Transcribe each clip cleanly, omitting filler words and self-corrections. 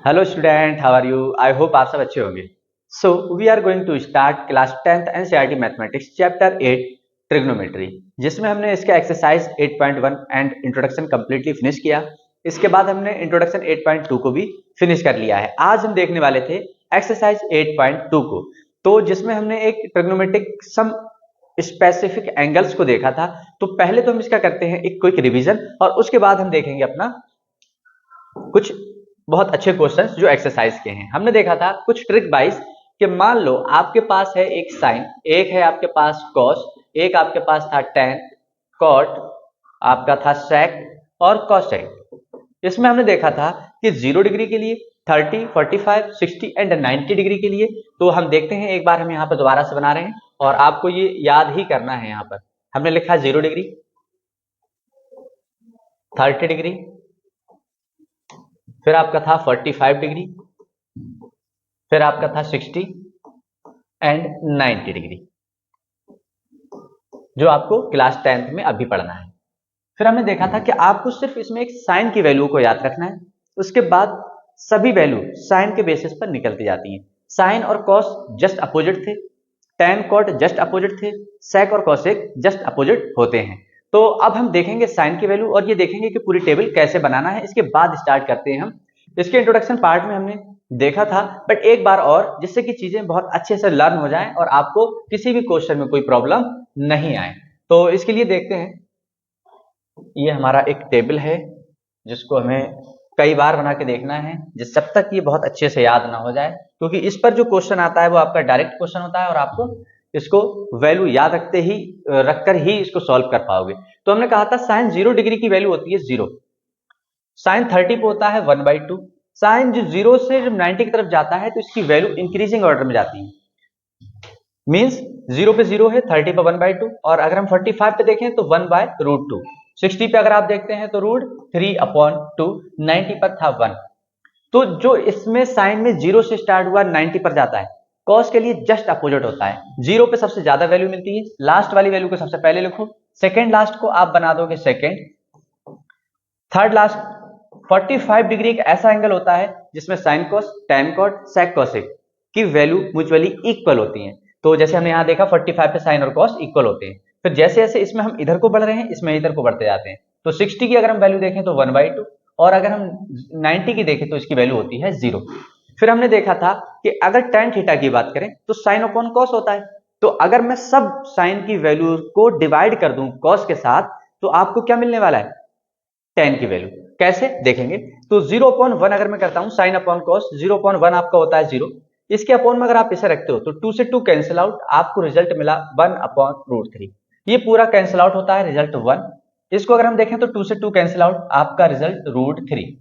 Hello student, how are you? I hope आप सब अच्छे होंगे। So we are going to start class 10th NCERT mathematics chapter 8 trigonometry, जिसमें हमने इसका exercise 8.1 and introduction completely finish किया। इसके बाद हमने इंट्रोडक्शन 8.2 को भी फिनिश कर लिया है। आज हम देखने वाले थे एक्सरसाइज 8.2 को, तो जिसमें हमने एक ट्रिग्नोमेट्रिक सम स्पेसिफिक एंगल्स को देखा था। तो पहले तो हम इसका करते हैं एक क्विक रिवीजन, और उसके बाद हम देखेंगे अपना कुछ बहुत अच्छे क्वेश्चंस जो एक्सरसाइज के हैं। हमने देखा था कुछ ट्रिक वाइज कि मान लो आपके पास है एक साइन, एक है आपके पास कॉस, एक आपके पास था टेन, कॉट, आपका था सेक और कॉसेक। इसमें हमने देखा था कि 0 डिग्री के लिए, 30, 45, 60 एंड 90 डिग्री के लिए। तो हम देखते हैं, एक बार हम यहाँ पर दोबारा से बना रहे हैं और आपको ये याद ही करना है। यहाँ पर हमने लिखा 0 डिग्री, 30 डिग्री, फिर आपका था 45 डिग्री, फिर आपका था 60 एंड 90 डिग्री, जो आपको क्लास 10th में अभी पढ़ना है। फिर हमने देखा था कि आपको सिर्फ इसमें एक साइन की वैल्यू को याद रखना है। उसके बाद सभी वैल्यू साइन के बेसिस पर निकलती जाती हैं। साइन और कॉस जस्ट अपोजिट थे, टेन कॉट जस्ट अपोजिट थे, सेक और कॉसेक जस्ट अपोजिट होते हैं। तो अब हम देखेंगे साइन की वैल्यू और ये देखेंगे कि पूरी टेबल कैसे बनाना है। इसके बाद स्टार्ट करते हैं हम। इसके इंट्रोडक्शन पार्ट में हमने देखा था, बट एक बार और, जिससे कि चीजें बहुत अच्छे से लर्न हो जाएं और आपको किसी भी क्वेश्चन में कोई प्रॉब्लम नहीं आए। तो इसके लिए देखते हैं, ये हमारा एक टेबल है जिसको हमें कई बार बना के देखना है, जिस जब तक ये बहुत अच्छे से याद ना हो जाए, क्योंकि इस पर जो क्वेश्चन आता है वो आपका डायरेक्ट क्वेश्चन होता है और आपको इसको वैल्यू याद रखकर ही इसको सॉल्व कर पाओगे। तो हमने कहा था साइन 0 डिग्री की वैल्यू होती है 0, साइन 30 पे होता है 1/2, साइन जो 0 से जब 90 की तरफ जाता है तो इसकी वैल्यू इंक्रीजिंग ऑर्डर में जाती है। मींस 0 पे 0 है, 30 पे 1/2, और अगर हम 45 पे देखें तो 1/√2, 60 पे अगर आप देखते हैं तो √3/2, 90 पर था 1। तो जो इसमें साइन में 0 से स्टार्ट हुआ 90 पर जाता है, कॉस के लिए जस्ट अपोजिट होता है। 0 पे सबसे ज्यादा वैल्यू मिलती है, लास्ट वाली वैल्यू को सबसे पहले लिखो, सेकेंड लास्ट को आप बना दोगे सेकेंड, थर्ड लास्ट। 45 डिग्री एक ऐसा एंगल होता है जिसमें sine cos, tan cot, sec cosec की वैल्यू म्यूचुअली इक्वल होती है। तो जैसे हमने यहां देखा 45 पे साइन और कॉस इक्वल होते हैं। फिर जैसे जैसे इसमें हम इधर को बढ़ रहे हैं, इसमें इधर को बढ़ते जाते हैं। तो 60 की अगर हम वैल्यू देखें तो 1/2, और अगर हम 90 की देखें तो इसकी वैल्यू होती है 0। फिर हमने देखा था कि अगर tan थीटा की बात करें तो साइन अपॉन कॉस होता है। तो अगर मैं सब साइन की वैल्यू को डिवाइड कर दूं कॉस के साथ, तो आपको क्या मिलने वाला है? tan की वैल्यू। कैसे देखेंगे? तो 0/1 अगर मैं करता हूं, साइन अपॉन कॉस 0/1 आपका होता है 0। इसके अपॉन में अगर आप इसे रखते हो तो 2 से 2 कैंसिल आउट, आपको रिजल्ट मिला 1/√3। ये पूरा कैंसिल आउट होता है, रिजल्ट 1। इसको अगर हम देखें तो 2 से 2 कैंसिल आउट, आपका रिजल्ट √3।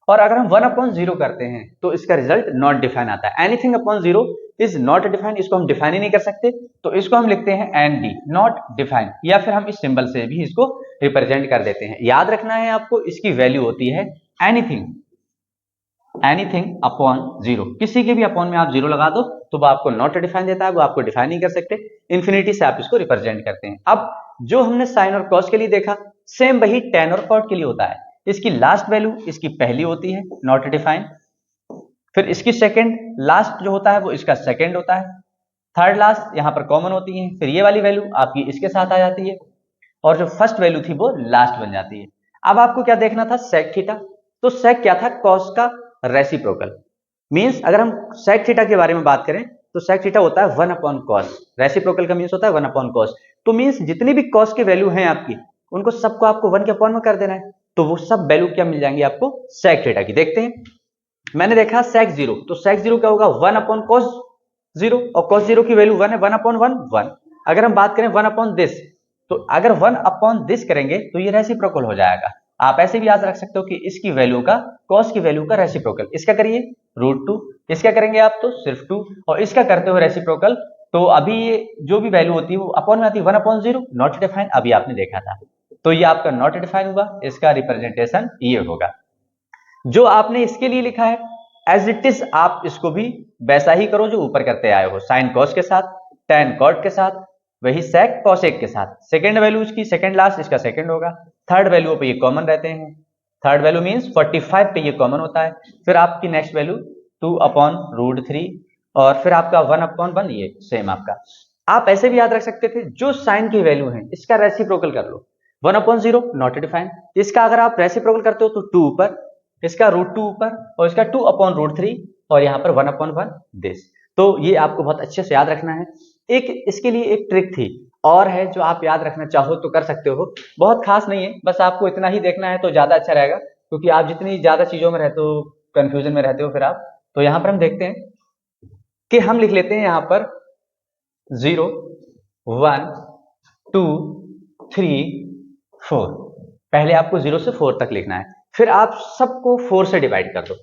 और अगर हम 1/0 करते हैं तो इसका रिजल्ट नॉट डिफाइन आता है। Anything upon 0 is not define, इसको हम डिफाइन ही नहीं कर सकते। तो इसको हम लिखते हैं ND, नॉट डिफाइन, या फिर हम इस सिंबल से भी इसको रिप्रेजेंट कर देते हैं। याद रखना है आपको, इसकी वैल्यू होती है एनीथिंग अपॉन 0। किसी के भी अपॉन में आप 0 लगा दो तो वो आपको नॉट डिफाइन देता है, वो आपको डिफाइन नहीं कर सकते। इन्फिनिटी से आप इसको रिप्रेजेंट करते हैं। अब जो हमने साइन और कॉस के लिए देखा, सेम वही tan और कॉट के लिए होता है। इसकी लास्ट वैल्यू इसकी पहली होती है, नॉट डिफाइन। फिर इसकी सेकंड लास्ट जो होता है वो इसका सेकंड होता है। थर्ड लास्ट यहां पर कॉमन होती है, फिर ये वाली वैल्यू आपकी इसके साथ आ जाती है, और जो फर्स्ट वैल्यू थी वो लास्ट बन जाती है। अब आपको क्या देखना था? Sec theta. तो सेक क्या था? कॉस का रेसिप्रोकल। मींस अगर हम सेक थीटा के बारे में बात करें तो सेक थीटा होता है 1/cos, रेसिप्रोकल का मींस होता है 1/cos। तो मींस जितनी भी कॉस की वैल्यू है आपकी, उनको सबको आपको 1 के अपॉन में कर देना है। तो वो सब वैल्यू क्या मिल जाएंगी आपको? सेक थीटा की। देखते हैं, मैंने देखा सेक 0, तो सेक 0 क्या होगा? 1/cos 0, और cos 0 की वैल्यू 1 है, 1/1 1। अगर हम बात करें 1/this, तो अगर 1/this करेंगे तो ये रेसिप्रोकल हो जाएगा। आप ऐसे भी याद रख सकते हो कि इसकी वैल्यू का, cos की वैल्यू का रेसिप्रोकल, इसका करिए √2, इसका करेंगे आप तो सिर्फ 2, और इसका करते हो रेसिप्रोकल, तो अभी ये जो भी वैल्यू होती है वो अपॉन में आती है 1/0, नॉट डिफाइन, अभी आपने देखा था। तो ये आपका नॉट डिफाइन हुआ, इसका रिप्रेजेंटेशन ये होगा। जो आपने इसके लिए लिखा है एज इट इज आप इसको भी वैसा ही करो जो ऊपर करते आए हो, साइन कॉस के साथ, टैन कॉट के साथ, वही सेक कॉसेक के साथ। सेकंड वैल्यू इसकी सेकंड लास्ट, इसका सेकंड होगा। थर्ड वैल्यू पे ये कॉमन रहते हैं, थर्ड वैल्यू मीन्स 45 पे ये कॉमन होता है। फिर आपकी नेक्स्ट वैल्यू 2/√3 और फिर आपका 1/1 ये सेम आपका। आप ऐसे भी याद रख सकते थे, जो साइन की वैल्यू है इसका रेसिप्रोकल कर लो। 1/0 नॉट डिफाइंड, इसका अगर आप रेसिप्रोकल करते हो तो 2 ऊपर, इसका √2 ऊपर और इसका 2/√3 और यहाँ पर 1/1 दिस। तो ये आपको बहुत अच्छे से याद रखना है। एक इसके लिए एक ट्रिक थी और है जो आप याद रखना चाहो तो कर सकते हो, बहुत खास नहीं है, बस आपको इतना ही देखना है तो ज्यादा अच्छा रहेगा, क्योंकि आप जितनी ज्यादा चीजों में रहते हो, कंफ्यूजन में रहते हो फिर आप। तो यहाँ पर हम देखते हैं कि हम लिख लेते हैं यहाँ पर 0 1 2 3 4। पहले आपको 0 से 4 तक लिखना है, फिर आप सबको 4 से डिवाइड कर दो,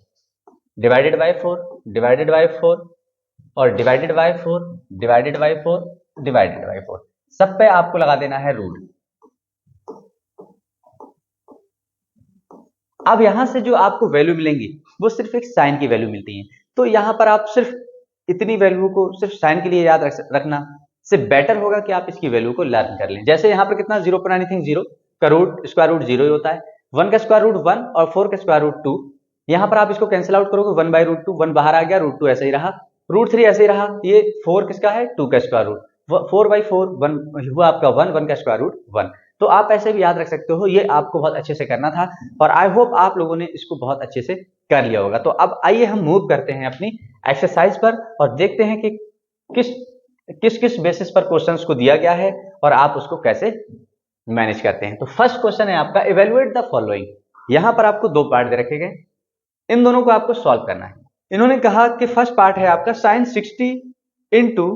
डिवाइडेड बाय 4, डिवाइडेड बाय 4 और divided by 4, divided by 4, divided by 4। सब पे आपको लगा देना है रूट। अब यहां से जो आपको वैल्यू मिलेंगी वो सिर्फ एक साइन की वैल्यू मिलती है, तो यहां पर आप सिर्फ इतनी वैल्यू को सिर्फ साइन के लिए याद रखना से बेटर होगा कि आप इसकी वैल्यू को लर्न कर लें। जैसे यहाँ पर कितना 0 पर एनीथिंग 0 का रूट स्क्वायर रूट 0 ही होता है, 1 का स्क्वायर रूट 1 और 4 का स्क्वायर रूट 2। यहाँ पर आप इसको कैंसिल आउट करोगे, 1/√2, 1 बाहर आ गया, √2 ऐसे ही रहा, √3 ऐसे ही रहा, ये 4 किसका है 2 का स्क्वायर रूट, 4/4 1 हुआ आपका 1 का स्क्वायर रूट 1। तो आप ऐसे भी याद रख सकते हो, ये आपको बहुत अच्छे से करना था और आई होप आप लोगों ने इसको बहुत अच्छे से कर लिया होगा। तो अब आइए हम मूव करते हैं अपनी एक्सरसाइज पर और देखते हैं कि किस किस बेसिस पर क्वेश्चंस को दिया गया है और आप उसको कैसे मैनेज करते हैं। तो फर्स्ट क्वेश्चन है आपका इवेलुएट द फॉलोइंग। यहां पर आपको दो पार्ट दे रखे गए, इन दोनों को आपको सॉल्व करना है। इन्होंने कहा कि फर्स्ट पार्ट है आपका sin 60 into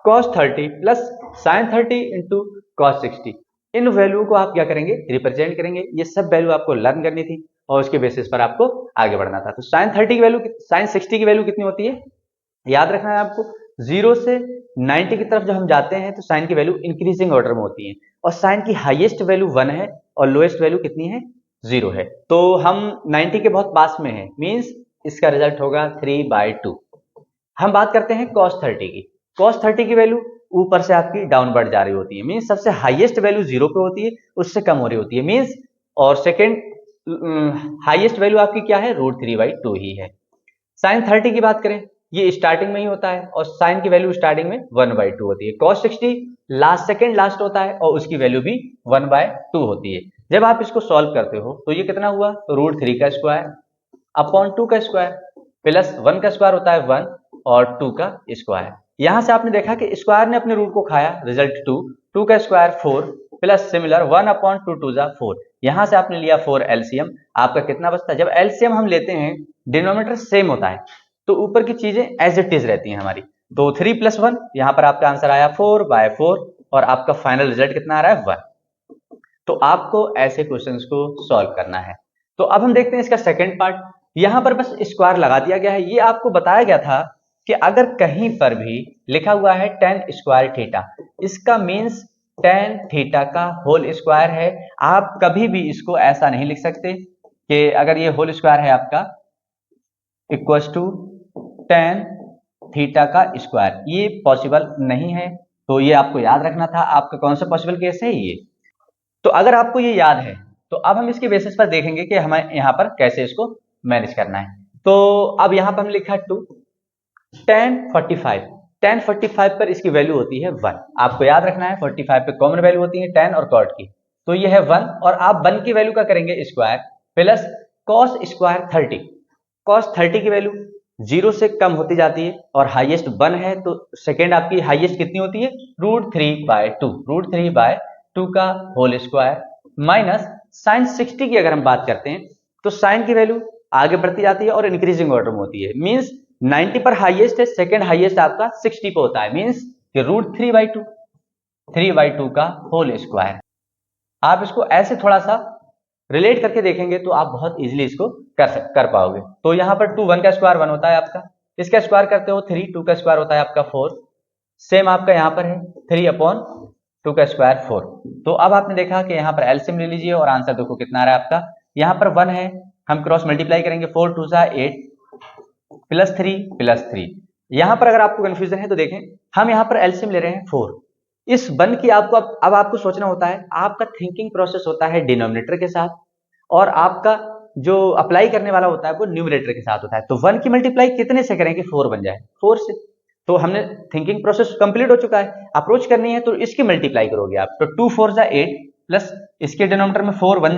cos 30 plus sin 30 into cos 60। इन वैल्यू को आप क्या करेंगे, रिप्रेजेंट करेंगे। ये सब वैल्यू आपको लर्न करनी थी और उसके बेसिस पर आपको आगे बढ़ना था। तो sin 30 की वैल्यू, sin 60 की वैल्यू कितनी होती है, याद रखना है आपको। 0 से 90 की तरफ जब हम जाते हैं तो साइन की वैल्यू इंक्रीजिंग ऑर्डर में होती है और साइन की हाईएस्ट वैल्यू 1 है और लोएस्ट वैल्यू कितनी है, 0 है। तो हम 90 के बहुत पास में हैं, मींस इसका रिजल्ट होगा 3/2। हम बात करते हैं cos 30 की। cos 30 की वैल्यू ऊपर से आपकी डाउन बढ़ जा रही होती है, मींस सबसे हाईएस्ट वैल्यू 0 पे होती है, उससे कम हो रही होती है मींस, और सेकेंड हाईएस्ट वैल्यू आपकी क्या है, √3/2 ही है। sin 30 की बात करें, ये स्टार्टिंग में ही होता है और साइन की वैल्यू स्टार्टिंग में 1/2 होती है। cos 60 सेकेंड लास्ट होता है और उसकी वैल्यू भी 1/2 होती है। जब आप इसको सॉल्व करते हो तो ये कितना हुआ, तो √3 का स्क्वायर अपॉन 2 का स्क्वायर प्लस 1 का स्क्वायर होता है 1 और 2 का स्क्वायर। यहां से आपने देखा कि स्क्वायर ने अपने रूट को खाया, रिजल्ट 2, 2 का स्क्वायर 4 प्लस सिमिलर 1/2 2 जा 4। यहां से आपने लिया 4 एलसीएम, आपका कितना बचता है, जब एलसीएम हम लेते हैं डिनोमिनेटर सेम होता है तो ऊपर की चीजें एज इट इज रहती हैं हमारी। तो 3 + 1, यहां पर आपका आंसर आया 4/4 और आपका फाइनल रिजल्ट कितना आ रहा है 1। तो आपको ऐसे क्वेश्चंस को सॉल्व करना है। तो अब हम देखते हैं इसका सेकंड पार्ट। यहां पर बस स्क्वायर लगा दिया गया है। ये आपको बताया गया था कि अगर कहीं पर भी लिखा हुआ है tan स्क्वायर थीटा, इसका मीन्स tan थीटा का होल स्क्वायर है। आप कभी भी इसको ऐसा नहीं लिख सकते कि अगर ये होल स्क्वायर है आपका इक्वल्स टू tan थीटा का स्क्वायर, ये पॉसिबल नहीं है। तो ये आपको याद रखना था। आपका कौन सा पॉसिबल केस है ये। तो अगर आपको ये याद है तो अब हम इसके बेसिस पर देखेंगे कि हमें यहाँ पर कैसे इसको मैनेज करना है। तो अब यहाँ पर हम लिखा 2 tan 45 पर इसकी वैल्यू होती है 1। आपको याद रखना है 45 पे कॉमन वैल्यू होती है tan और cot की, तो ये है 1 और आप 1 की वैल्यू का करेंगे square plus cos square 30। cos 30 की वैल्यू 0 से कम होती जाती है और हाईएस्ट 1 है, तो सेकेंड आपकी हाईएस्ट कितनी होती है, √3/2, √3/2 का होल स्क्वायर माइनस sin 60 की अगर हम बात करते हैं तो साइन की वैल्यू आगे बढ़ती जाती है और इंक्रीजिंग ऑर्डर में होती है, मींस 90 पर हाईएस्ट है, सेकेंड हाईएस्ट आपका 60 पे होता है, मींस √3/2, 3/2 का होल स्क्वायर। आप इसको ऐसे थोड़ा सा रिलेट करके देखेंगे तो आप बहुत इजीली इसको कर पाओगे। तो यहाँ पर 2 1 का स्क्वायर 1 होता है आपका, इसका स्क्वायर करते हो 3, 2 का स्क्वायर होता है आपका 4, सेम आपका यहाँ पर है 3/2 का स्क्वायर 4। तो अब आपने देखा कि यहाँ पर एलसीएम ले लीजिए और आंसर देखो कितना आ रहा है आपका। यहाँ पर 1 है, हम क्रॉस मल्टीप्लाई करेंगे, 4 2 जा 8 प्लस 3 यहाँ पर अगर आपको कंफ्यूजन है तो देखें, हम यहाँ पर एलसीएम ले रहे हैं 4। इस 1 की आपको अब आपको सोचना होता है, आपका थिंकिंग प्रोसेस होता है डिनोमिनेटर के साथ और आपका जो अप्लाई करने वाला होता है वो न्यूमरेटर के साथ होता है। तो 1 की मल्टीप्लाई कितने से करें कि 4 बन जाए, 4 से। तो हमने थिंकिंग प्रोसेस कंप्लीट हो चुका है। अप्रोच करनी है तो इसकी मल्टीप्लाई करोगे आप, तो 2 4 जा 8 प्लस इसके डिनोमिनेटर में 4 बन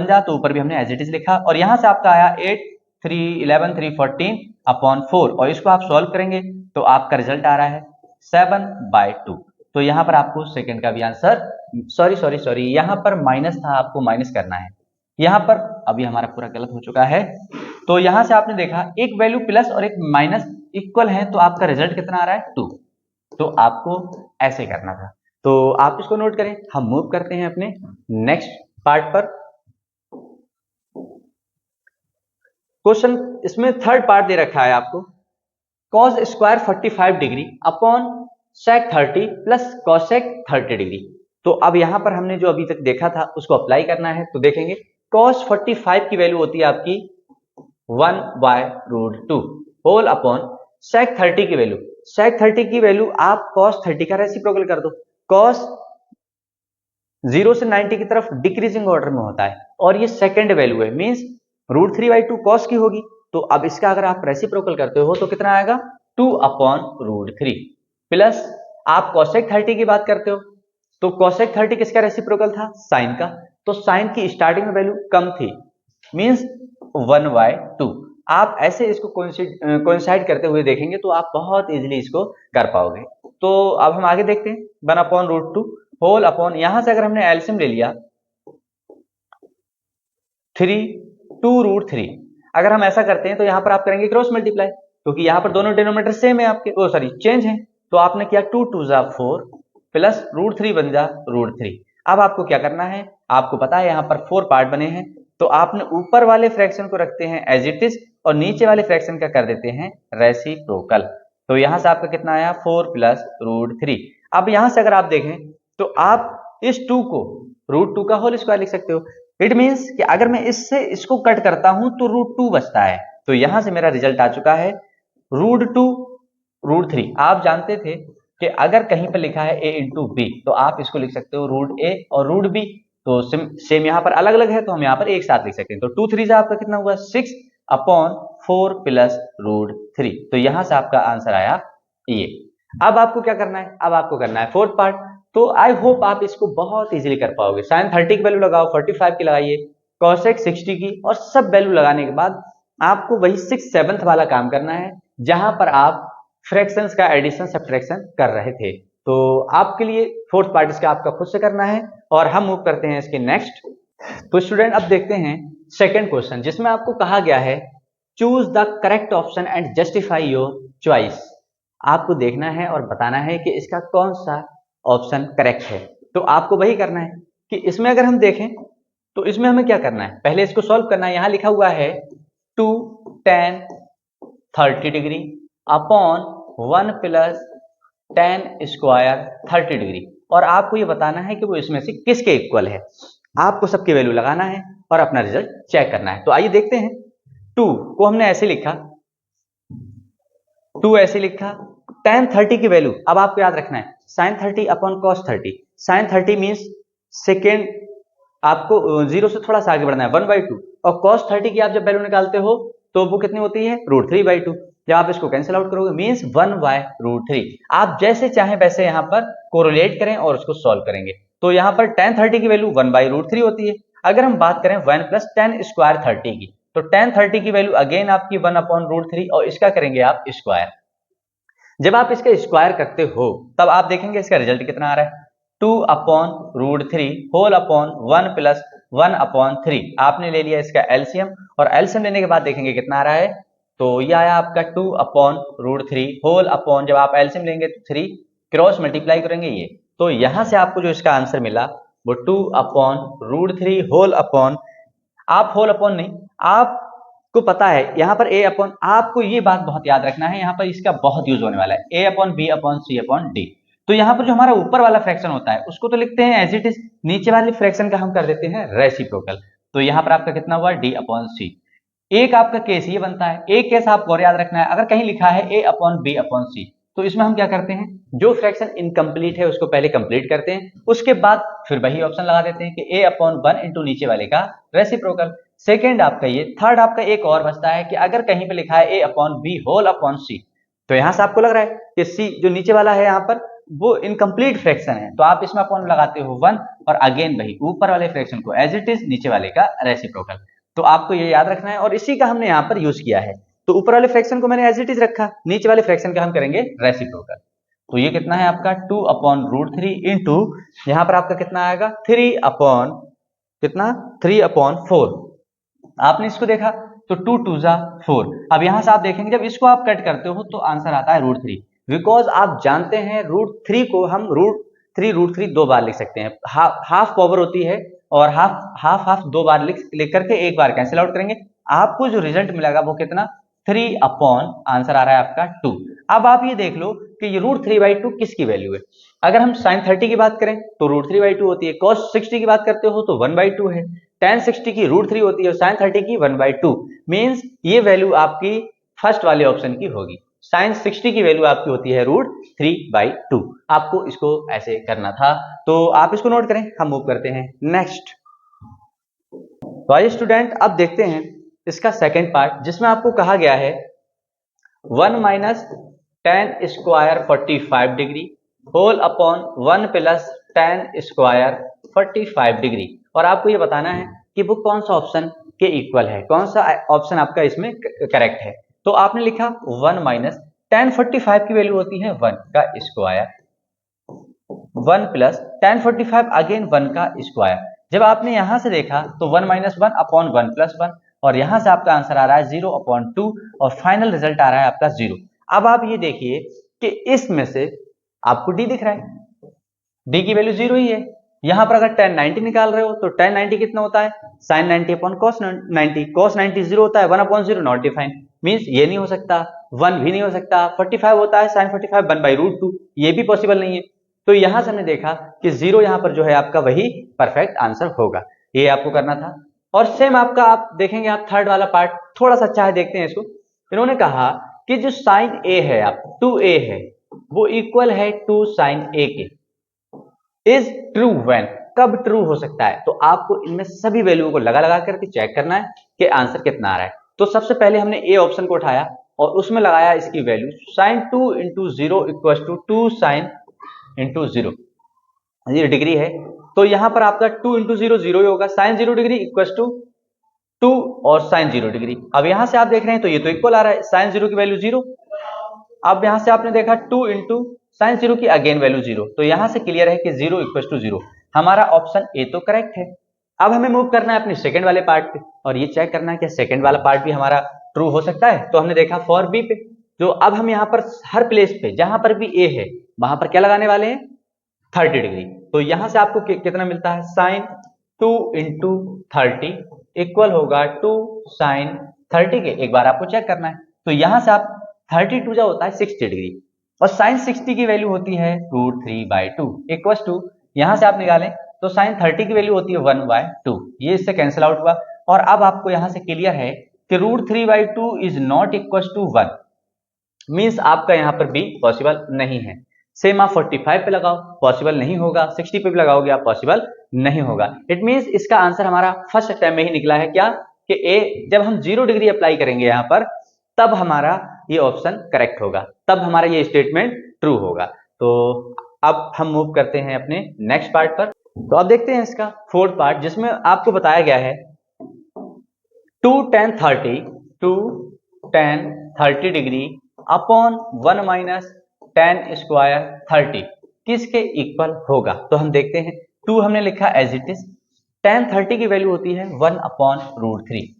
जा, तो ऊपर भी हमने एज इट इज लिखा, और यहां से आपका आया 8 3 11 3 14 अपॉन 4, और इसको आप सॉल्व करेंगे तो आपका रिजल्ट आ रहा है 7/2। तो यहां पर आपको सेकंड का भी आंसर, सॉरी यहां पर माइनस था, आपको माइनस करना है यहां पर, अभी हमारा पूरा गलत हो चुका है। तो यहां से आपने देखा एक वैल्यू प्लस और एक माइनस इक्वल है, तो आपका रिजल्ट कितना आ रहा है 2। तो आपको ऐसे करना था, तो आप इसको नोट करें। हम मूव करते हैं अपने नेक्स्ट पार्ट पर। क्वेश्चन इसमें थर्ड पार्ट दे रखा है आपको, cos square 45 degree upon sec 30 plus cosec 30 degree. तो अब यहां पर हमने जो अभी तक देखा था उसको अप्लाई करना है। तो देखेंगे cos 45 की वैल्यू होती है आपकी 1/√2 होल अपॉन sec 30 की वैल्यू, sec 30 की वैल्यू आप cos 30 का रेसिप्रोकल कर दो। cos 0 से 90 की तरफ डिक्रीजिंग ऑर्डर में होता है, और ये सेकंड वैल्यू है, मींस √3/2 cos की होगी। तो अब इसका अगर आप रेसिप्रोकल करते हो तो कितना आएगा 2/√3 प्लस आप cosec 30 की बात करते हो, तो cosec 30 किसका रेसिप्रोकल था, साइन का। तो साइन की स्टार्टिंग में वैल्यू कम थी, मींस 1/2। आप ऐसे इसको कोइंसाइड करते हुए देखेंगे तो आप बहुत इजीली इसको कर पाओगे। तो अब हम आगे देखते हैं 1/√2 होल अपॉन, यहां से अगर हमने एलसीएम ले लिया 3 2√3, अगर हम ऐसा करते हैं तो यहां पर आप करेंगे क्रॉस मल्टीप्लाई, क्योंकि यहां पर दोनों डिनोमिनेटर सेम है आपके, ओ सॉरी चेंज है। तो आपने किया 2 2 जा 4 प्लस √3 बन जा √3। अब आपको क्या करना है, आपको पता है यहां पर 4 पार्ट बने हैं, तो आपने ऊपर वाले फ्रैक्शन को रखते हैं एज इट इज, और नीचे वाले फ्रैक्शन का कर देते हैं रेसिप्रोकल। तो यहां से आपका कितना आया 4 प्लस √3। अब यहां से अगर आप देखें तो आप इस 2 को √2 का होल स्क्वायर लिख सकते हो। इट मींस कि अगर मैं इससे इसको कट करता हूं तो √2 बचता है। तो यहां से मेरा रिजल्ट आ चुका है √2 √3। आप जानते थे कि अगर कहीं पर लिखा है a इंटू बी तो आप इसको लिख सकते हो √a और √b, तो सेम यहां पर अलग अलग है तो हम यहां पर एक साथ लिख सकते हैं। तो 2 3 से आपका कितना हुआ 6/4 प्लस √3। तो यहां से आपका आंसर आया ये। अब आपको क्या करना है, अब आपको करना है फोर्थ पार्ट। तो आई होप आप इसको बहुत इजीली कर पाओगे। sin 30 की वैल्यू लगाओ, 45 की लगाइए, cosec 60 की, और सब वैल्यू लगाने के बाद आपको वही 6 7th वाला काम करना है जहां पर आप फ्रैक्शंस का एडिशन सब्ट्रैक्शन कर रहे थे। तो आपके लिए फोर्थ पार्ट इसका आपका खुद से करना है, और हम मूव करते हैं इसके नेक्स्ट। तो स्टूडेंट अब देखते हैं सेकंड क्वेश्चन, जिसमें आपको कहा गया है choose the correct option and justify your choice. आपको देखना है और बताना है कि इसका कौन सा ऑप्शन करेक्ट है। तो आपको वही करना है कि इसमें अगर हम देखें तो इसमें हमें क्या करना है, पहले इसको सॉल्व करना है। यहां लिखा हुआ है 2 tan 30 degree upon 1 plus tan square 30 degree, और आपको ये बताना है कि वो इसमें से किसके इक्वल है। आपको सबकी वैल्यू लगाना है और अपना रिजल्ट चेक करना है। तो आइए देखते हैं। 2 को हमने ऐसे लिखा, 2 ऐसे लिखा, tan 30 की वैल्यू अब आपको याद रखना है sin 30 upon cos 30। sin 30 means second, आपको 0 से थोड़ा सा आगे बढ़ना है 1/2, और cos 30 की आप जब वैल्यू निकालते हो तो वो कितनी होती है √3/2। जब आप इसको कैंसिल आउट करोगे मींस 1/√3। आप जैसे चाहें वैसे यहां पर कोरिलेट करें और उसको सॉल्व करेंगे। तो यहां पर tan 30 की वैल्यू 1/√3 होती है। अगर हम बात करें 1 प्लस tan स्क्वायर 30 की, तो tan 30 की वैल्यू अगेन आपकी 1/√3, और इसका करेंगे आप स्क्वायर। जब आप इसका स्क्वायर करते हो तब आप देखेंगे इसका रिजल्ट कितना आ रहा है 2/√3 होल अपॉन 1 प्लस 1/3। आपने ले लिया इसका एलसीएम, और एलसीएम लेने के बाद देखेंगे कितना आ रहा है, तो ये आया आपका 2/√3 होल अपॉन, जब आप एलसीएम लेंगे तो 3 क्रॉस मल्टीप्लाई करेंगे ये, तो यहां से आपको जो इसका आंसर मिला वो 2/√3 होल अपॉन, आप होल अपॉन नहीं, आपको पता है यहां पर a अपॉन, आपको ये बात बहुत याद रखना है, यहां पर इसका बहुत यूज होने वाला है a/b/c/d। तो यहां पर जो हमारा ऊपर वाला फ्रैक्शन होता है उसको तो लिखते हैं एज इट इज, नीचे वाले फ्रैक्शन का हम कर देते हैं रेसिप्रोकल। तो यहां पर आपका कितना हुआ d/c। एक आपका केस ये बनता है, एक केस आपको और याद रखना है, अगर कहीं लिखा है a/b/c तो इसमें हम क्या करते हैं, जो फ्रैक्शन इनकम्प्लीट है उसको पहले कंप्लीट करते हैं, उसके बाद फिर वही ऑप्शन लगा देते हैं कि a/1 इंटू नीचे वाले का रेसिप्रोकल। सेकेंड आपका ये, थर्ड आपका एक और बचता है कि अगर कहीं पे लिखा है a/b होल अपॉन c, तो यहां से आपको लग रहा है कि c जो नीचे वाला है यहाँ पर वो इनकम्प्लीट फ्रैक्शन है, तो आप इसमें अपॉन लगाते हो 1 और अगेन वही ऊपर वाले फ्रैक्शन को एज इट इज, नीचे वाले का रेसिप्रोकल। तो आपको ये याद रखना है और इसी का हमने यहाँ पर यूज किया है। तो ऊपर वाले फ्रैक्शन को मैंने एज इट इज रखा, नीचे वाले फ्रैक्शन का हम करेंगे रेसिप्रोकल। तो ये कितना है आपका 2/√3 इंटू यहाँ पर आपका कितना आएगा 3/4। आपने इसको देखा तो 2 2 जा 4। अब यहां से आप देखेंगे जब इसको आप कट करते हो तो आंसर आता है √3, बिकॉज आप जानते हैं √3 को हम √3 दो बार लिख सकते हैं, हाफ पावर होती है और हाफ दो बार लिख करके एक बार कैंसिल आउट करेंगे, आपको जो रिजल्ट मिलेगा वो कितना 3 अपॉन आंसर आ रहा है आपका 2। अब आप ये देख लो कि ये √3/2 किसकी वैल्यू है। अगर हम sin 30 की बात करें तो √3/2 होती है, cos 60 की बात करते हो तो 1/2 है, tan 60 की √3 होती है और sin 30 की 1/2। मींस ये वैल्यू आपकी फर्स्ट वाले ऑप्शन की होगी, sin 60 की वैल्यू आपकी होती है √3/2। आपको इसको ऐसे करना था, तो आप इसको नोट करें। हम मूव करते हैं नेक्स्ट। तो आइए स्टूडेंट अब देखते हैं इसका सेकंड पार्ट, जिसमें आपको कहा गया है 1 minus tan square 45 degree whole upon 1 plus tan square 45 degree, और आपको ये बताना है कि वो कौन सा ऑप्शन के इक्वल है, कौन सा ऑप्शन आपका इसमें करेक्ट है। तो आपने लिखा 1 माइनस tan 45 की वैल्यू होती है 1 का स्क्वायर, 1 प्लस tan 45 अगेन 1 का स्क्वायर। जब आपने यहां से देखा तो 1 माइनस 1 अपॉन 1 प्लस 1, और यहां से आपका आंसर आ रहा है 0/2 और फाइनल रिजल्ट आ रहा है आपका 0। अब आप ये देखिए कि इसमें से आपको d दिख रहा है, d की वैल्यू 0 ही है। यहां पर अगर tan 90 निकाल रहे हो तो tan 90 कितना होता है sin 90 अपॉन cos 90, cos 90 0 होता है, 1/0 नॉट डिफाइंड, मींस ये नहीं हो सकता, 1 भी नहीं हो सकता। 45 होता है sin 45 1/√2, ये भी पॉसिबल नहीं है। तो यहां से हमने देखा कि 0 यहां पर जो है आपका वही परफेक्ट आंसर होगा, ये आपको करना था। और सेम आपका आप देखेंगे, आप थर्ड वाला पार्ट थोड़ा सा अच्छा है, देखते हैं इसको। इन्होंने कहा कि जो sin a है आप 2a है वो इक्वल है 2 sin a के, इज ट्रू व्हेन, कब ट्रू हो सकता है। तो आपको इनमें सभी वैल्यू को लगा करके चेक करना है कि आंसर कितना आ रहा है। तो सबसे पहले हमने ए ऑप्शन को उठाया और उसमें लगाया इसकी value sin 2 into 0 equal to 2 sin into 0, ये डिग्री है। तो यहां पर आपका 2 इंटू 0 0 ही होगा, sin 0 डिग्री इक्वल टू 2 और sin 0 डिग्री। अब यहां से आप देख रहे हैं तो ये तो इक्वल आ रहा है, sin 0 की वैल्यू 0। अब यहां से आपने देखा 2 इंटू sin 0 की अगेन वैल्यू 0, तो यहां से क्लियर है कि 0 इक्वल टू 0। हमारा ऑप्शन ए तो करेक्ट है। अब हमें मूव करना है अपने सेकंड वाले पार्ट पे और ये चेक करना है कि सेकंड वाला पार्ट भी हमारा ट्रू हो सकता है। तो हमने देखा फॉर बी पे, जो अब हम यहाँ पर हर प्लेस पे जहां पर भी ए है वहां पर क्या लगाने वाले हैं 30 डिग्री। तो यहां से आपको कितना मिलता है sin 2 इंटू 30 इक्वल होगा 2 sin 30 के, एक बार आपको चेक करना है। तो यहां से आप 32 जो होता है 60 डिग्री और sin 60 की वैल्यू होती है √3/2 इक्वल टू, यहां से आप निकालें तो sin 30 की वैल्यू होती है 1/2, ये इससे कैंसिल आउट हुआ। और अब आपको यहां से क्लियर है कि √3/2 is not equal to 1, means आपका यहां पर भी पॉसिबल नहीं है। सेम आप 45 पे लगाओ, पॉसिबल नहीं होगा, 60 पे भी लगाओगे आप, पॉसिबल नहीं होगा। इट मींस इसका आंसर हमारा फर्स्ट टाइम में ही निकला है क्या कि ए, जब हम 0 डिग्री अप्लाई करेंगे यहां पर तब हमारा ये ऑप्शन करेक्ट होगा, तब हमारा ये स्टेटमेंट ट्रू होगा। तो अब हम मूव करते हैं अपने नेक्स्ट पार्ट पर। तो अब देखते हैं इसका फोर्थ पार्ट, जिसमें आपको बताया गया है 2 tan 30 degree upon 1 minus tan square 30 किसके इक्वल होगा। तो हम देखते हैं, 2 हमने लिखा एज इट इज, tan 30 की वैल्यू होती है 1/√3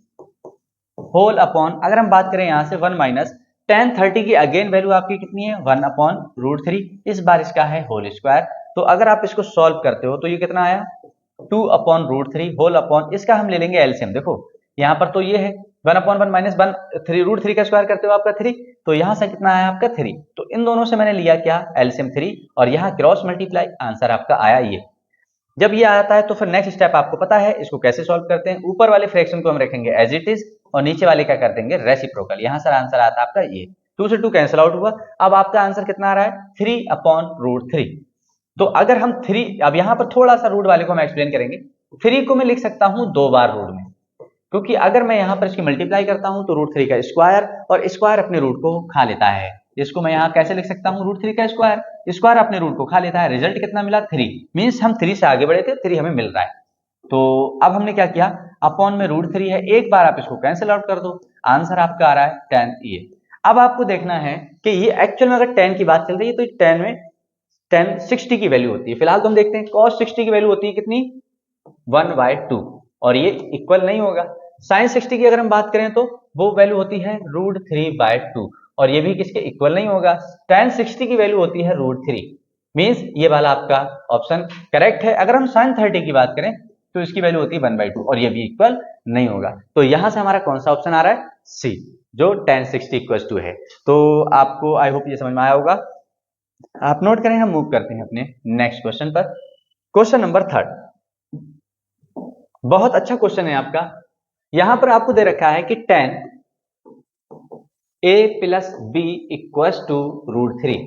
होल अपॉन, अगर हम बात करें यहां से 1 माइनस tan 30 की अगेन वैल्यू आपकी कितनी है 1/√3, इस बार इसका है होल स्क्वायर। तो अगर आप इसको सॉल्व करते हो तो ये कितना आया 2/√3 होल अपॉन, इसका हम ले लेंगे एलसीएम। देखो यहां पर तो ये है 1/1 माइनस 1 √3 का स्क्वायर करते हो आपका 3, तो यहां से कितना आया आपका 3। तो इन दोनों से मैंने लिया क्या एलसीएम 3 और यहां क्रॉस मल्टीप्लाई, आंसर आपका आया ये। जब ये आता है तो फिर नेक्स्ट स्टेप आपको पता है इसको कैसे सॉल्व करते हैं। ऊपर वाले फ्रैक्शन को हम रखेंगे एज इट इज और नीचे वाले क्या कर देंगे रेसिप्रोकल, यहां से आंसर आता है आपका ये। 2 से 2 कैंसिल आउट हुआ। अब आपका आंसर कितना आ रहा है 3/√3। तो अगर हम 3, अब यहां पर थोड़ा सा रूट वाले को हम एक्सप्लेन करेंगे। 3 को मैं लिख सकता हूं 2 बार रूट में, क्योंकि अगर मैं यहां पर इसकी मल्टीप्लाई करता हूं तो √3 का स्क्वायर, और स्क्वायर अपने रूट को खा लेता है। इसको मैं यहां कैसे लिख सकता हूं √3 का स्क्वायर, स्क्वायर अपने रूट को खा लेता है। रिजल्ट कितना मिला 3, मींस हम 3 से आगे बढ़े थे, 3 हमें मिल रहा है। तो अब हमने क्या किया, अपॉन में √3 है, एक बार आप इसको कैंसिल आउट कर दो, आंसर आपका आ रहा है 10 ये। अब आपको देखना है कि ये एक्चुअल में अगर 10 की बात चल रही है तो 10 में 10 60 की वैल्यू होती है। फिलहाल तो हम देखते हैं cos 60 की वैल्यू होती है कितनी 1/2, और ये इक्वल नहीं होगा। sin 60 की अगर हम बात करें तो वो वैल्यू होती है √3/2, और ये भी किसके इक्वल नहीं होगा। tan 60 की वैल्यू होती है √3, मींस ये वाला आपका ऑप्शन करेक्ट है। अगर हम sin 30 की बात करें तो इसकी वैल्यू होती है 1/2, और ये भी इक्वल नहीं होगा। तो यहां से हमारा कौन सा ऑप्शन आ रहा है सी, जो tan 60 = 2 है। तो आपको आई होप ये समझ में आया होगा। आप नोट करें, हम मूव करते हैं अपने नेक्स्ट क्वेश्चन पर। क्वेश्चन नंबर 3, बहुत अच्छा क्वेश्चन है आपका। यहां पर आपको दे रखा है कि tan a + b = √3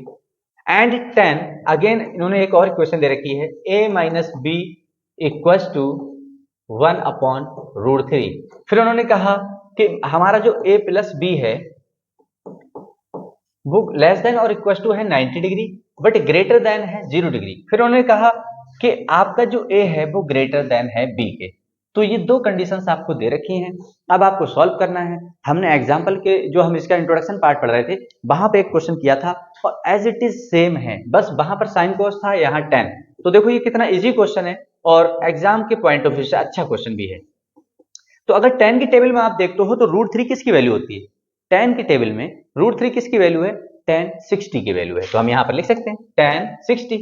and tan, again इन्होंने एक और इक्वेशन दे रखी है a - b = 1/√3। फिर उन्होंने कहा कि हमारा जो a + b है वो लेस देन और इक्वल टू है 90 डिग्री, बट ग्रेटर देन है 0 डिग्री। फिर उन्होंने कहा कि आपका जो a है वो ग्रेटर देन है b के। तो ये दो कंडीशंस आपको दे रखी हैं, अब आपको सॉल्व करना है। हमने एग्जांपल के जो हम इसका इंट्रोडक्शन पार्ट पढ़ रहे थे वहां पे एक क्वेश्चन किया था, और एज इट इज सेम है, बस वहां पर साइन कोस था, यहाँ tan। तो देखो ये कितना इजी क्वेश्चन है, और एग्जाम के पॉइंट ऑफ व्यू से अच्छा क्वेश्चन भी है। तो अगर tan की टेबल में आप देखते हो तो √3 किसकी वैल्यू होती है, tan की टेबल में √3 किसकी वैल्यू है, tan 60 की वैल्यू है। तो हम यहां पर लिख सकते हैं tan 60।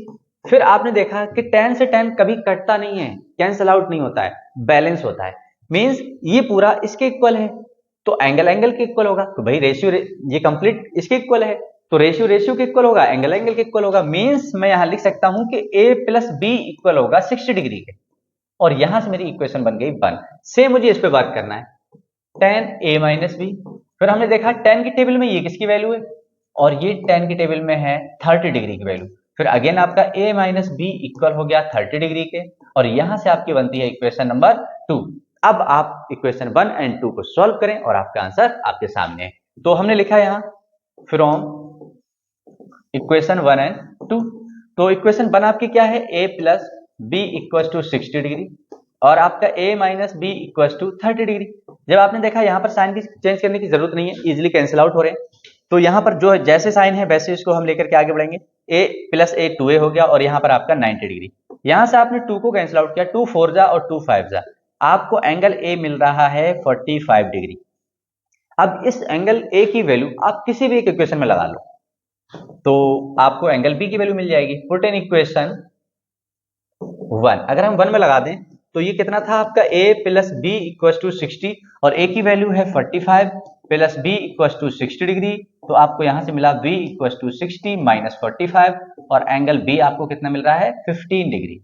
फिर आपने देखा कि tan से tan कभी कटता नहीं है, कैंसल आउट नहीं होता है, बैलेंस होता है, मींस ये पूरा इसके इक्वल है, तो एंगल एंगल के इक्वल होगा। तो भाई रेशियो ये कंप्लीट इसके इक्वल है, तो रेशियो रेशियो के इक्वल होगा, एंगल एंगल के इक्वल होगा। मींस मैं यहां लिख सकता हूं कि a + b इक्वल होगा 60 डिग्री के, और यहां से मेरी इक्वेशन बन गई 1। सेम मुझे इस पे वर्क करना है, tan a - b। फिर हमने देखा tan की टेबल में ये किसकी वैल्यू है, और ये tan की टेबल में है 30 डिग्री की वैल्यू। फिर अगेन आपका a - b इक्वल हो गया 30 डिग्री के, और यहां से आपकी बनती है इक्वेशन नंबर 2। अब आप इक्वेशन 1 एंड 2 को सॉल्व करें और आपका आंसर आपके सामने है। तो हमने लिखा यहां फ्रॉम इक्वेशन 1 एंड 2। तो इक्वेशन 1 आपकी क्या है, a + b = 60 डिग्री, और आपका a - b = 30 डिग्री। जब आपने देखा यहाँ पर साइन की चेंज करने की जरूरत नहीं है, इजीली कैंसिल आउट हो रहे हैं। तो यहाँ पर जो जैसे साइन है वैसे इसको हम लेकर के आगे बढ़ेंगे। a + a 2a हो गया, और यहाँ पर आपका 90 डिग्री। यहाँ से आपने 2 को कैंसिल आउट किया, 2 4 जा और 2 5 जा, आपको एंगल a मिल रहा है 45 डिग्री। अब इस एंगल a की वैल्यू आप किसी भी एक इक्वेशन में लगा लो, तो आपको एंगल b की वैल्यू मिल जाएगी। पुट इन इक्वेशन 1, अगर हम 1 में लगा दें तो ये कितना था आपका a + b = 60, और a की वैल्यू है 45 + b = 60 डिग्री। तो आपको यहां से मिला b = 60 - 45, और एंगल b आपको कितना मिल रहा है 15 डिग्री।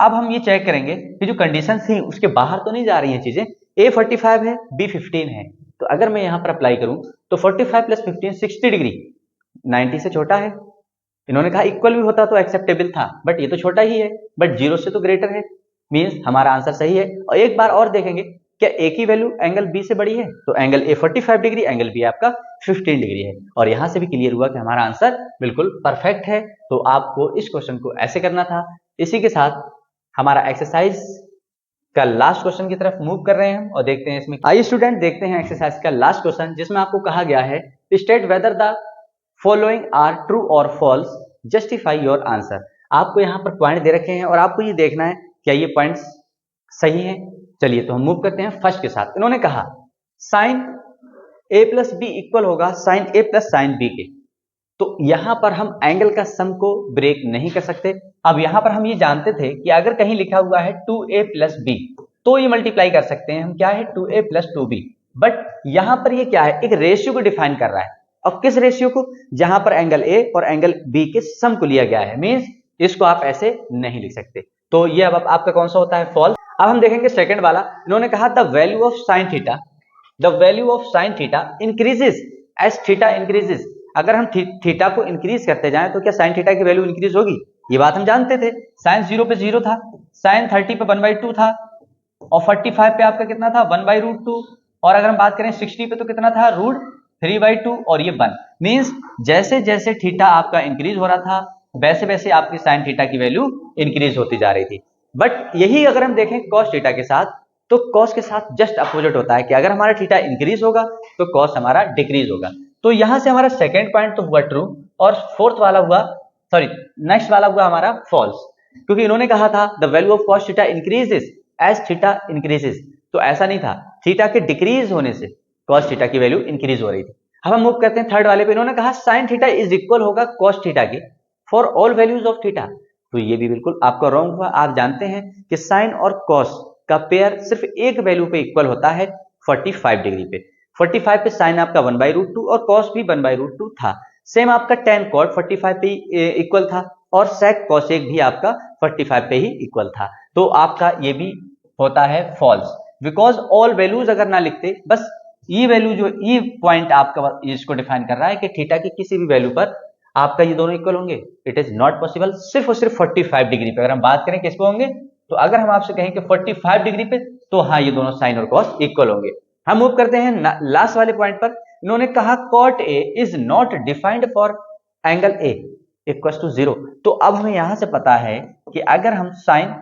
अब हम ये चेक करेंगे कि जो कंडीशन थी उसके बाहर तो नहीं जा रही हैं चीजें। a 45 है, b 15 है, तो अगर मैं यहां पर अप्लाई करूं तो 45 + 15 60 डिग्री, 90 से छोटा है। इन्होंने कहा इक्वल भी होता तो एक्सेप्टेबल था, बट ये तो छोटा ही है, बट 0 से तो ग्रेटर है, मींस हमारा आंसर सही है। और एक बार और देखेंगे क्या a की वैल्यू एंगल b से बड़ी है, तो angle a 45 degree, angle b आपका 15 डिग्री है, और यहां से भी क्लियर हुआ कि हमारा आंसर बिल्कुल परफेक्ट है। तो आपको इस क्वेश्चन को ऐसे करना था। इसी के साथ हमारा एक्सरसाइज का लास्ट क्वेश्चन की तरफ मूव कर रहे हैं और देखते हैं इसमें। आइए स्टूडेंट देखते हैं एक्सरसाइज का लास्ट क्वेश्चन, जिसमें आपको कहा गया है state whether the following are true और फॉल्स, जस्टिफाई योर आंसर। आपको यहाँ पर पॉइंट दे रखे हैं और आपको ये देखना है क्या ये पॉइंट्स सही हैं। चलिए तो हम मूव करते हैं फर्स्ट के साथ। इन्होंने कहा साइन a + b इक्वल होगा साइन a + साइन b के, तो यहां पर हम एंगल का सम को ब्रेक नहीं कर सकते। अब यहां पर हम ये जानते थे कि अगर कहीं लिखा हुआ है 2a + b तो ये मल्टीप्लाई कर सकते हैं हम, क्या है 2a + 2b, बट यहां पर ये क्या है, एक रेशियो को डिफाइन कर रहा है। और किस रेशियो को, जहां पर एंगल a और एंगल b के सम को लिया गया है, मींस इसको आप ऐसे नहीं लिख सकते। तो ये अब आपका कौन सा होता है, फॉल्स। अब हम देखेंगे सेकंड वाला। इन्होंने कहा the value of sine theta increases as theta increases. अगर हम थीटा को इंक्रीज करते जाएं तो क्या साइन थीटा की वैल्यू इंक्रीज होगी? ये बात हम जानते थे। साइन 0 पे 0 था, साइन 30 पे 1/2 था, और 45 पे आपका कितना था? 1/√2। और अगर हम बात करें 60 पे तो कितना था? √3/2। और ये 1 मीन्स जैसे जैसे थीटा आपका इंक्रीज हो रहा था वैसे वैसे आपकी साइन थीटा की वैल्यू इंक्रीज होती जा रही थी। बट यही अगर हम देखें कॉस थीटा के साथ, तो कॉस के साथ जस्ट अपोजिट होता है कि अगर हमारा थीटा इंक्रीज होगा तो कॉस हमारा डिक्रीज होगा। तो यहां से हमारा सेकेंड पॉइंट तो हुआ ट्रू, और फोर्थ वाला हुआ, सॉरी नेक्स्ट वाला हुआ हमारा फॉल्स, क्योंकि इन्होंने कहा था the value of cos theta increases as theta increases. तो ऐसा नहीं था, थीटा के डिक्रीज होने से कॉस थीटा की वैल्यू इंक्रीज हो रही थी। अब हम मूव करते हैं थर्ड वाले पे। इन्होंने कहा साइन थीटा इज इक्वल होगा कॉस थीटा के for all values of theta. तो ये भी बिल्कुल आपका रॉन्ग हुआ। आप जानते हैं कि साइन और कॉस का पेयर सिर्फ एक वैल्यू पे इक्वल होता है 45 डिग्री पे। 45 पे साइन आपका 1/√2 और कॉस भी 1/√2 था। सेम आपका टेन कॉट 45 पे इक्वल था, और सेक कॉसेक भी आपका 45 पे ही इक्वल था। तो आपका ये भी होता है फॉल्स, बिकॉज ऑल वैल्यूज अगर ना लिखते, बस ई वैल्यू जो ई पॉइंट आपका इसको डिफाइन कर रहा है कि थीटा की किसी भी वैल्यू पर आपका ये दोनों इक्वल होंगे, इट इज नॉट पॉसिबल। सिर्फ और सिर्फ 45 डिग्री पे अगर हम बात करें किस पे होंगे, तो अगर हम आपसे कहें कि 45 डिग्री पे, तो हाँ ये दोनों साइन और कॉस इक्वल होंगे। हम मूव करते हैं लास्ट वाले पॉइंट पर। इन्होंने कहा cot A is not defined for angle A equal to 0। तो अब हमें यहां से पता है कि अगर हम साइन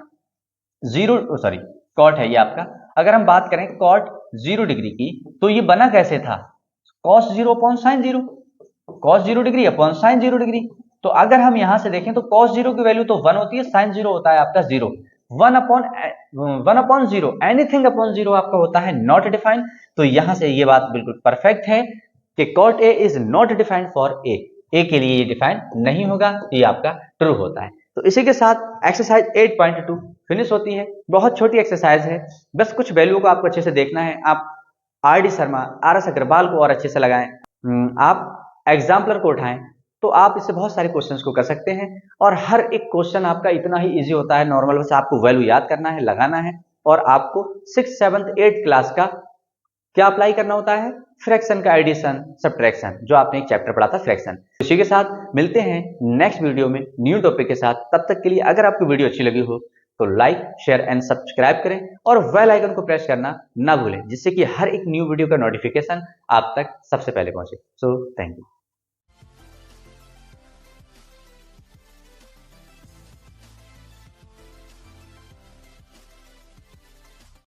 0 सॉरी कॉट है ये आपका, अगर हम बात करें कॉट 0 डिग्री की, तो ये बना कैसे था? Cos 0 upon sine 0, cos 0 degree upon sine 0 degree. तो अगर हम यहां से देखें तो कॉस 0 की वैल्यू तो 1 होती है, साइन 0 होता है आपका 0। 1 अपॉन 0, एनीथिंग अपॉन 0 आपका होता है नॉट डिफाइंड। तो यहां से ये बात बिल्कुल परफेक्ट है कि cot A is not defined for A के लिए ये डिफाइन नहीं होगा, ये आपका ट्रू होता है। तो इसी के साथ एक्सरसाइज 8.2 फिनिश होती है। बहुत छोटी एक्सरसाइज है, बस कुछ वैल्यू को आपको अच्छे से देखना है। आप RD शर्मा, RS अग्रवाल को और अच्छे से लगाएं, आप एग्जाम्पलर को उठाएं, तो आप इससे बहुत सारे क्वेश्चंस को कर सकते हैं। और हर एक क्वेश्चन आपका इतना ही इजी होता है नॉर्मल, बस आपको वैल्यू याद करना है, लगाना है, और आपको 6th 7th 8th क्लास का क्या अप्लाई करना होता है? फ्रैक्शन का एडिशन सब्ट्रैक्शन, जो आपने एक चैप्टर पढ़ा था फ्रैक्शन। इसी के साथ मिलते हैं नेक्स्ट वीडियो में न्यू टॉपिक के साथ। तब तक के लिए अगर आपको वीडियो अच्छी लगी हो तो लाइक शेयर एंड सब्सक्राइब करें, और बेल आइकन को प्रेस करना ना भूलें, जिससे कि हर एक न्यू वीडियो का नोटिफिकेशन आप तक सबसे पहले पहुंचे। So thank you.